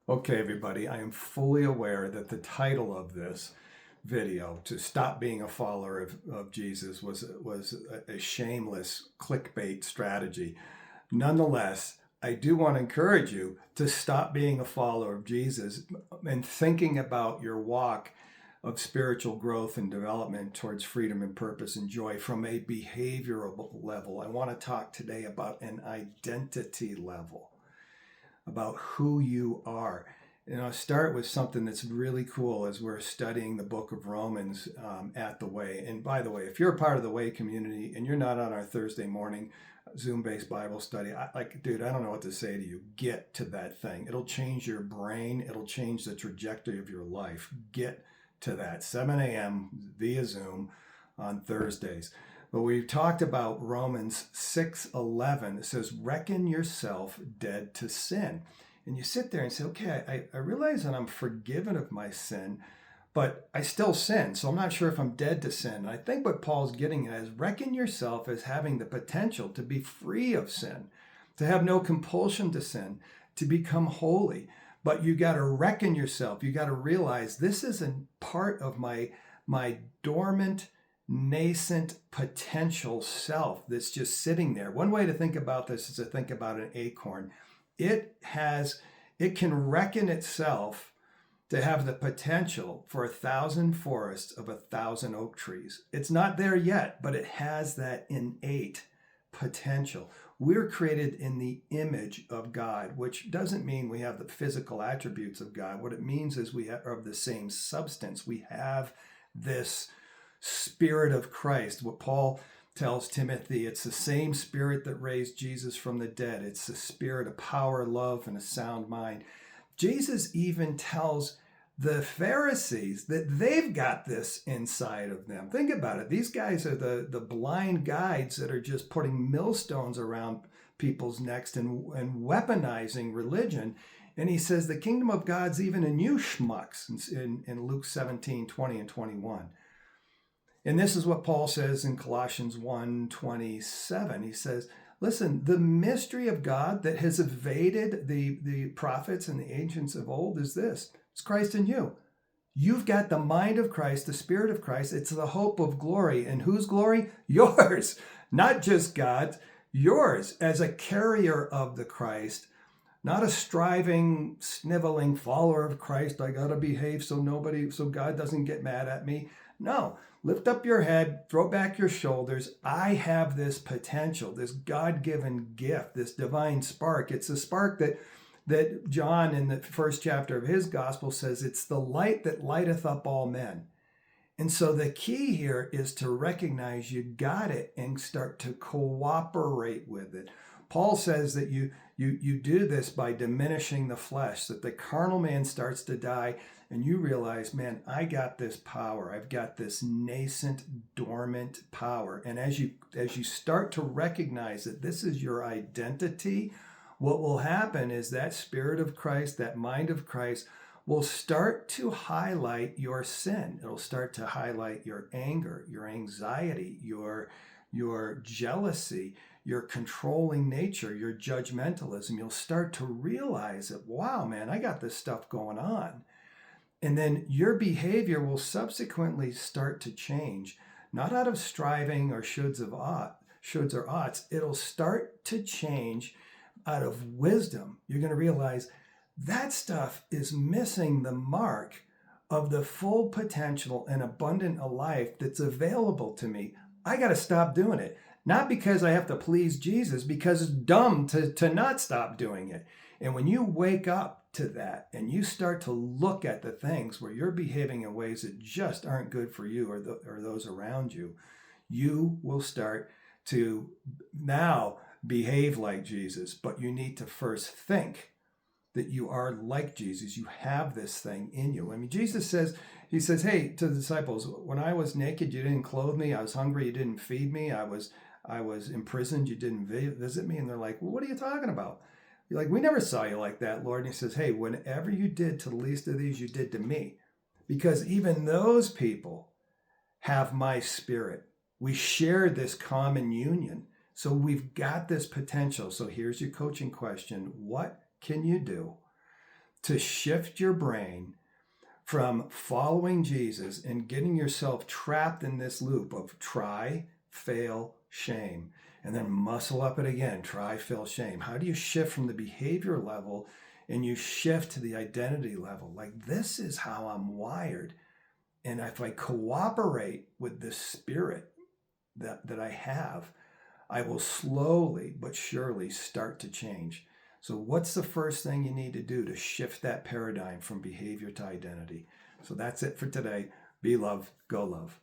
Okay, everybody, I am fully aware that the title of this video, to stop being a follower of Jesus, was a shameless clickbait strategy. Nonetheless, I do want to encourage you to stop being a follower of Jesus and thinking about your walk of spiritual growth and development towards freedom and purpose and joy from a behavioral level. I want to talk today about an identity level, about who you are. And I'll start with something that's really cool as we're studying the book of Romans at the Way. And by the way, if you're a part of the Way community and you're not on our Thursday morning Zoom-based Bible study, dude, I don't know what to say to you. Get to that thing. It'll change your brain. It'll change the trajectory of your life. Get to that. 7 a.m. via Zoom on Thursdays. But we've talked about Romans 6:11. It says, reckon yourself dead to sin. And you sit there and say, okay, I realize that I'm forgiven of my sin, but I still sin. So I'm not sure if I'm dead to sin. And I think what Paul's getting at is reckon yourself as having the potential to be free of sin, to have no compulsion to sin, to become holy. But you got to reckon yourself. You got to realize this isn't part of my dormant, nascent potential self that's just sitting there. One way to think about this is to think about an acorn. It can reckon itself to have the potential for 1,000 forests of 1,000 oak trees. It's not there yet, but it has that innate potential. We're created in the image of God, which doesn't mean we have the physical attributes of God. What it means is we are of the same substance. We have this Spirit of Christ. What Paul tells Timothy, it's the same Spirit that raised Jesus from the dead. It's the Spirit of power, love, and a sound mind. Jesus even tells the Pharisees that they've got this inside of them. Think about it. These guys are the blind guides that are just putting millstones around people's necks and weaponizing religion. And he says the kingdom of God's even in you schmucks in Luke 17:20 and 21. And this is what Paul says in Colossians 1:27. He says, listen, the mystery of God that has evaded the prophets and the ancients of old is this. It's Christ in you. You've got the mind of Christ, the Spirit of Christ. It's the hope of glory. And whose glory? Yours. Not just God's, yours as a carrier of the Christ, not a striving, sniveling follower of Christ. I got to behave so God doesn't get mad at me. No, lift up your head, throw back your shoulders. I have this potential, this God-given gift, this divine spark. It's a spark that John in the first chapter of his gospel says it's the light that lighteth up all men. And so the key here is to recognize you got it and start to cooperate with it. Paul says that you do this by diminishing the flesh, that the carnal man starts to die, and you realize, man, I got this power. I've got this nascent, dormant power. And as you start to recognize that this is your identity, what will happen is that Spirit of Christ, that mind of Christ, will start to highlight your sin. It'll start to highlight your anger, your anxiety, your jealousy, your controlling nature, your judgmentalism. You'll start to realize that, wow, man, I got this stuff going on. And then your behavior will subsequently start to change, not out of striving or shoulds or oughts. It'll start to change out of wisdom. You're going to realize that stuff is missing the mark of the full potential and abundant a life that's available to me. I got to stop doing it. Not because I have to please Jesus, because it's dumb to not stop doing it. And when you wake up to that and you start to look at the things where you're behaving in ways that just aren't good for you or those around you, you will start to now behave like Jesus. But you need to first think that you are like Jesus. You have this thing in you. I mean, Jesus says, he says, hey, to the disciples, when I was naked, you didn't clothe me. I was hungry, you didn't feed me. I was imprisoned, you didn't visit me. And they're like, well, what are you talking about? You're like, we never saw you like that, Lord. And he says, hey, whenever you did to the least of these, you did to me. Because even those people have my Spirit. We share this common union. So we've got this potential. So here's your coaching question. What can you do to shift your brain from following Jesus and getting yourself trapped in this loop of try, fail, shame, and then muscle up it again, try, fail, shame. How do you shift from the behavior level and you shift to the identity level? Like, this is how I'm wired. And if I cooperate with the spirit that I have, I will slowly but surely start to change. So what's the first thing you need to do to shift that paradigm from behavior to identity? So that's it for today. Be love, go love.